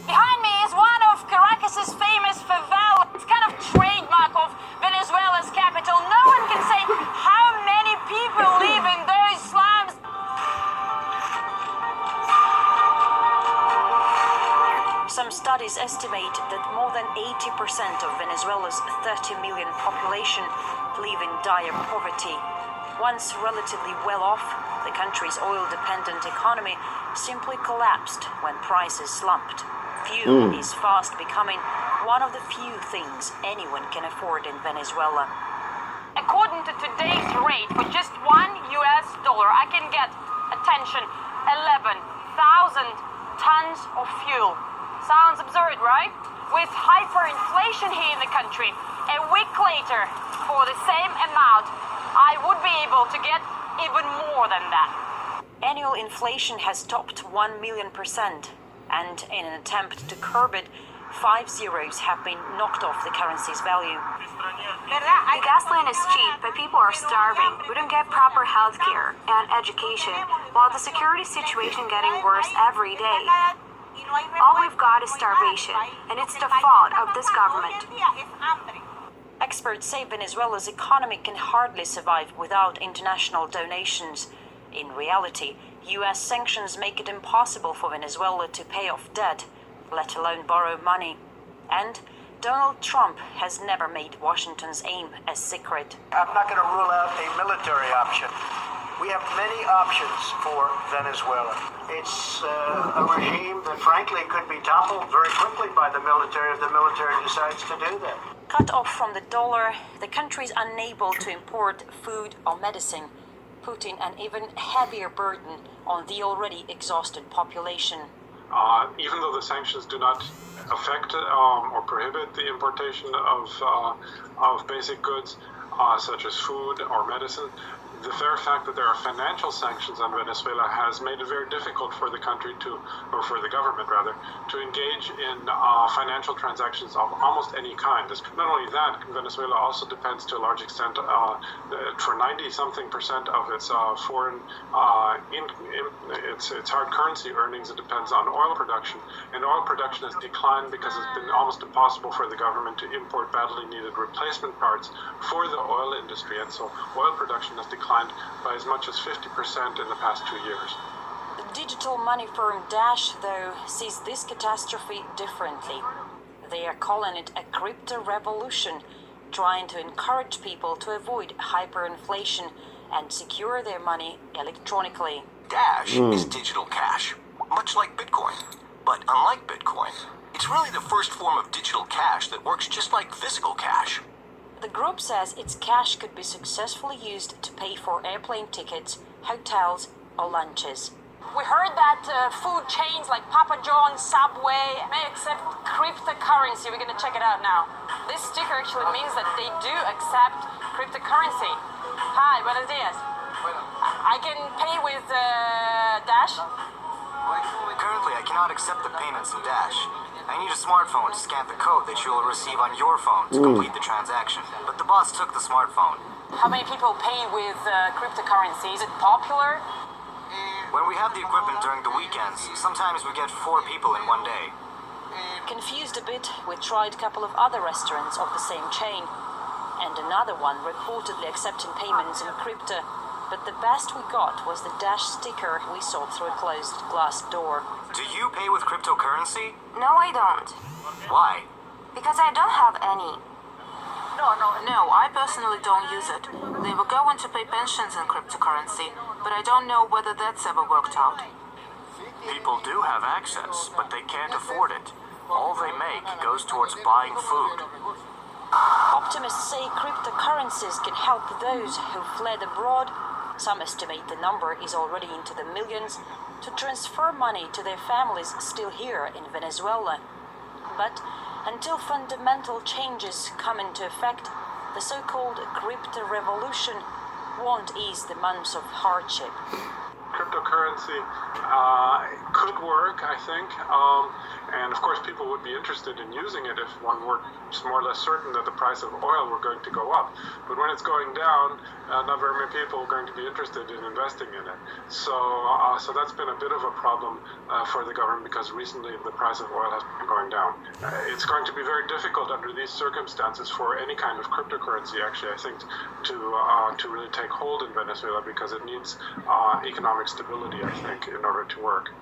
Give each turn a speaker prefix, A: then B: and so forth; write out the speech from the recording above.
A: Behind me is one of Caracas's famous favelas. It's kind of trademark of Venezuela's capital. No one can say how many people live in those slums. Some studies estimate that more than 80% of Venezuela's 30 million population live in dire poverty. Once relatively well off, the country's oil-dependent economy simply collapsed when prices slumped. Fuel is fast becoming one of the few things anyone can afford in Venezuela. According to today's rate, for just $1, I can get, attention, 11,000 tons of fuel. Sounds absurd, right? With hyperinflation here in the country, a week later, for the same amount, I would be able to get even more than that. Annual inflation has topped 1 million %, and in an attempt to curb it, 5 zeros have been knocked off the currency's value.
B: The gasoline is cheap, but people are starving. We don't get proper health care and education, while the security situation getting worse every day. All we've got is starvation, and it's the fault of this government.
A: Experts say Venezuela's economy can hardly survive without international donations. In reality, US sanctions make it impossible for Venezuela to pay off debt, let alone borrow money. And Donald Trump has never made Washington's aim a secret.
C: I'm not going to rule out a military option. We have many options for Venezuela. It's a regime that frankly could be toppled very quickly by the military if the military decides to do that.
A: Cut off from the dollar, the country is unable to import food or medicine, putting an even heavier burden on the already exhausted population.
D: Even though the sanctions do not affect or prohibit the importation of basic goods such as food or medicine, the very fact that there are financial sanctions on Venezuela has made it very difficult for the country or for the government rather, to engage in financial transactions of almost any kind. Not only that, Venezuela also depends to a large extent for 90-something% of its foreign, its hard currency earnings. It depends on oil production, and oil production has declined because it's been almost impossible for the government to import badly needed replacement parts for the oil industry, and so oil production has declined by as much as 50% in the past 2 years.
A: The digital money firm Dash, though, sees this catastrophe differently. They are calling it a crypto revolution, trying to encourage people to avoid hyperinflation and secure their money electronically.
E: Dash is digital cash, much like Bitcoin. But unlike Bitcoin, it's really the first form of digital cash that works just like physical cash.
A: The group says its cash could be successfully used to pay for airplane tickets, hotels, or lunches. We heard that food chains like Papa John's, Subway may accept cryptocurrency. We're going to check it out now. This sticker actually means that they do accept cryptocurrency. Hi, buenos dias. I can pay with Dash?
F: Currently, I cannot accept the payments in Dash. I need a smartphone to scan the code that you will receive on your phone to complete the transaction. But the boss took the smartphone.
A: How many people pay with cryptocurrency? Is it popular?
F: When we have the equipment during the weekends, sometimes we get 4 people in one day.
A: Confused a bit, we tried a couple of other restaurants of the same chain, and another one reportedly accepting payments in crypto, but the best we got was the Dash sticker we saw through a closed glass door.
F: Do you pay with cryptocurrency?
B: No, I don't.
F: Why?
B: Because I don't have any. No, I personally don't use it. They were going to pay pensions in cryptocurrency, but I don't know whether that's ever worked out.
F: People do have access, but they can't afford it. All they make goes towards buying food.
A: Optimists say cryptocurrencies can help those who fled abroad, some estimate the number is already into the millions, to transfer money to their families still here in Venezuela. But until fundamental changes come into effect, the so-called crypto revolution won't ease the months of hardship.
D: Cryptocurrency could work work, I think. And of course, people would be interested in using it if one were more or less certain that the price of oil were going to go up. But when it's going down, not very many people are going to be interested in investing in it. So that's been a bit of a problem for the government, because recently the price of oil has been going down. It's going to be very difficult under these circumstances for any kind of cryptocurrency, actually, I think, to really take hold in Venezuela, because it needs economic stability, I think, in order to work.